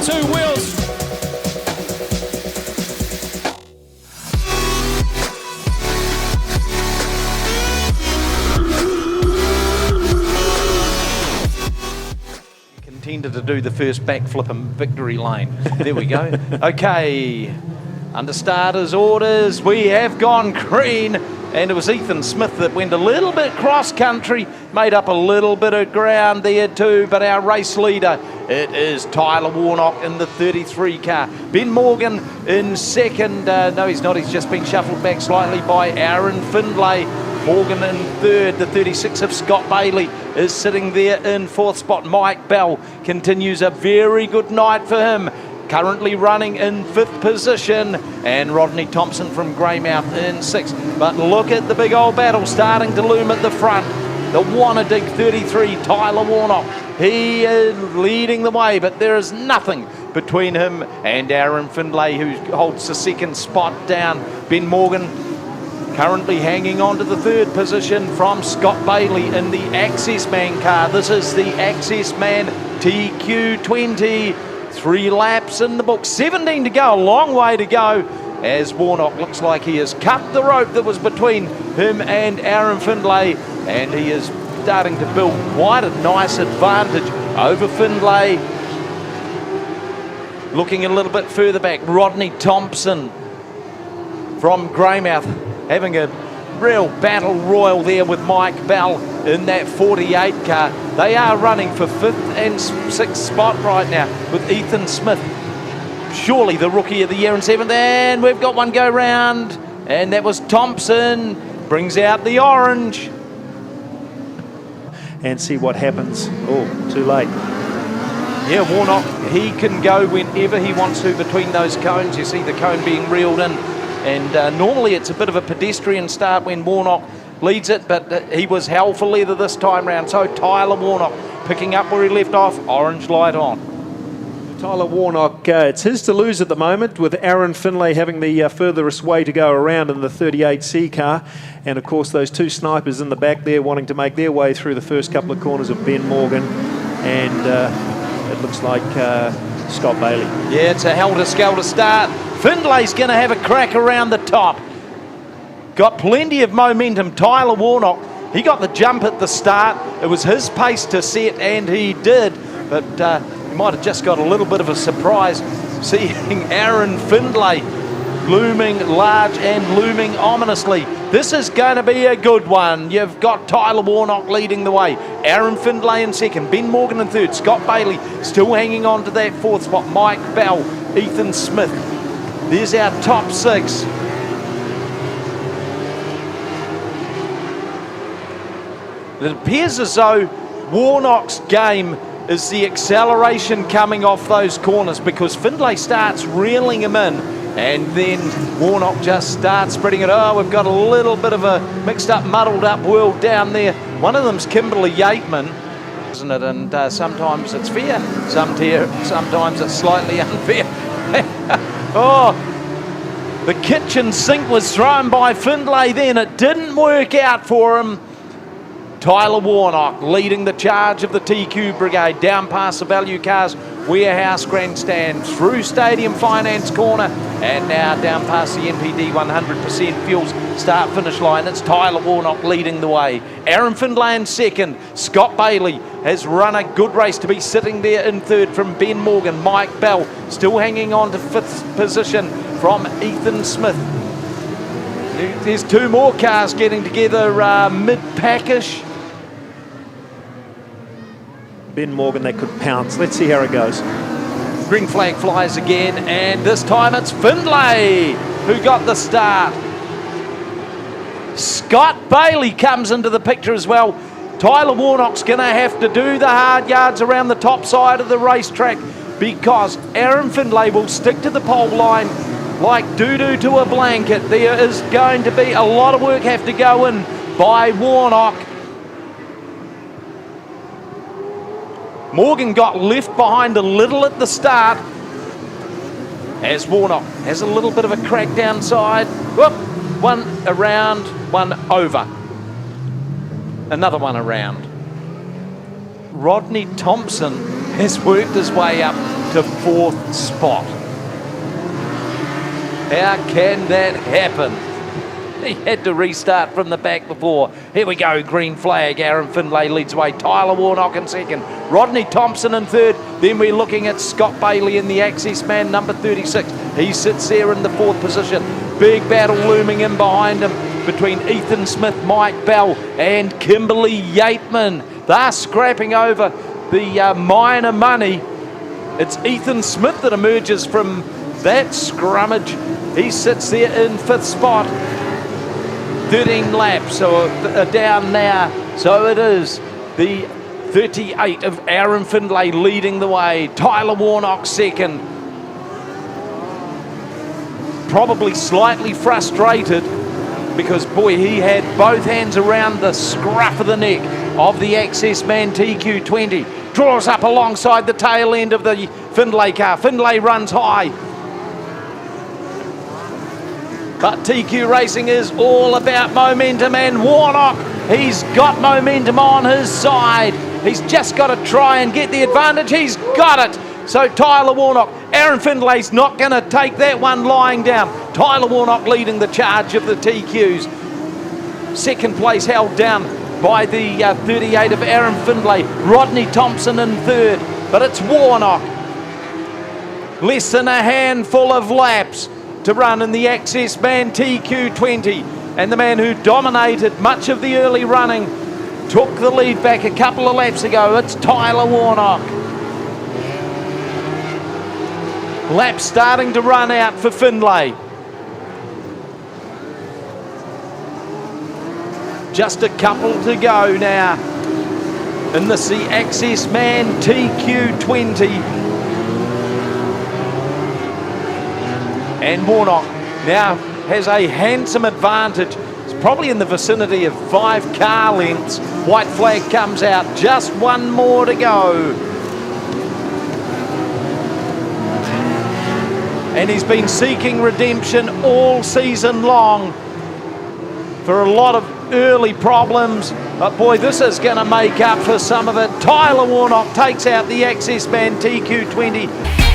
two wheels. Contended to do the first backflip in victory lane. There we go. Okay, under starters orders, we have gone green. And it was Ethan Smith that went a little bit cross-country, made up a little bit of ground there too, but our race leader, it is Tyler Warnock in the 33 car. Ben Morgan in second. No, he's not. He's just been shuffled back slightly by Aaron Findlay. Morgan in third. The 36 of Scott Bailey is sitting there in fourth spot. Mike Bell continues a very good night for him. Currently running in fifth position, and Rodney Thompson from Greymouth in sixth. But look at the big old battle starting to loom at the front. The Wannadig 33, Tyler Warnock. He is leading the way, but there is nothing between him and Aaron Findlay, who holds the second spot down. Ben Morgan currently hanging on to the third position from Scott Bailey in the Access Man car. This is the Access Man TQ20. 3 laps in the book, 17 to go, a long way to go, as Warnock looks like he has cut the rope that was between him and Aaron Findlay, and he is starting to build quite a nice advantage over Findlay. Looking a little bit further back, Rodney Thompson from Greymouth having a real battle royal there with Mike Bell in that 48 car. They are running for 5th and 6th spot right now with Ethan Smith, surely the rookie of the year in 7th, and we've got one go round, and that was Thompson, brings out the orange. And see what happens. Oh, too late. Yeah, Warnock, he can go whenever he wants to between those cones. You see the cone being reeled in, and normally it's a bit of a pedestrian start when Warnock leads it, but he was hell for leather this time round. So Tyler Warnock picking up where he left off, orange light on. Tyler Warnock, it's his to lose at the moment, with Aaron Findlay having the furthest way to go around in the 38C car. And of course those two snipers in the back there wanting to make their way through the first couple of corners of Ben Morgan, and it looks like Scott Bailey. Yeah, it's a helter-skelter start. Findlay's going to have a crack around the top. Got plenty of momentum. Tyler Warnock, he got the jump at the start. It was his pace to set, and he did. But he might have just got a little bit of a surprise seeing Aaron Findlay looming large and looming ominously. This is going to be a good one. You've got Tyler Warnock leading the way. Aaron Findlay in second. Ben Morgan in third. Scott Bailey still hanging on to that fourth spot. Mike Bell, Ethan Smith. There's our top 6. It appears as though Warnock's game is the acceleration coming off those corners, because Findlay starts reeling him in, and then Warnock just starts spreading it. Oh, we've got a little bit of a mixed up, muddled up world down there. One of them's Kimberly Yateman, isn't it? And sometimes it's fair, sometimes it's slightly unfair. Oh, the kitchen sink was thrown by Findlay then. It didn't work out for him. Tyler Warnock leading the charge of the TQ Brigade down past the Value Cars Warehouse Grandstand, through Stadium Finance Corner, and now down past the NPD 100% Fuels start-finish line. It's Tyler Warnock leading the way. Aaron Findlay in second. Scott Bailey has run a good race to be sitting there in third from Ben Morgan. Mike Bell still hanging on to 5th position from Ethan Smith. There's 2 more cars getting together mid-packish. Ben Morgan, they could pounce. Let's see how it goes. Green flag flies again, and this time it's Findlay who got the start. Scott Bailey comes into the picture as well. Tyler Warnock's going to have to do the hard yards around the top side of the racetrack, because Aaron Findlay will stick to the pole line like doo-doo to a blanket. There is going to be a lot of work have to go in by Warnock. Morgan got left behind a little at the start, as Warnock has a little bit of a crack downside. Whoop, one around, one over. Another one around. Rodney Thompson has worked his way up to 4th spot. How can that happen? He had to restart from the back before. Here we go, green flag. Aaron Findlay leads away. Tyler Warnock in 2nd. Rodney Thompson in 3rd. Then we're looking at Scott Bailey in the Access Man, number 36. He sits there in the 4th position. Big battle looming in behind him between Ethan Smith, Mike Bell and Kimberly Yateman. They're scrapping over the minor money. It's Ethan Smith that emerges from that scrummage. He sits there in 5th spot. 13 laps, so down now. So it is the 38 of Aaron Findlay leading the way. Tyler Warnock 2nd. Probably slightly frustrated because, boy, he had both hands around the scruff of the neck of the Access Man TQ20. Draws up alongside the tail end of the Findlay car. Findlay runs high. But TQ Racing is all about momentum, and Warnock, he's got momentum on his side. He's just got to try and get the advantage. He's got it. So Tyler Warnock, Aaron Findlay's not going to take that one lying down. Tyler Warnock leading the charge of the TQs. 2nd place held down by the 38 of Aaron Findlay. Rodney Thompson in 3rd, but it's Warnock. Less than a handful of laps to run in the Access Man TQ20, and the man who dominated much of the early running took the lead back a couple of laps ago. It's Tyler Warnock. Lap starting to run out for Findlay. Just a couple to go now in the Access Man TQ20. And Warnock now has a handsome advantage. It's probably in the vicinity of 5 car lengths. White flag comes out. Just one more to go. And he's been seeking redemption all season long for a lot of early problems. But boy, this is going to make up for some of it. Tyler Warnock takes out the Access Man TQ20.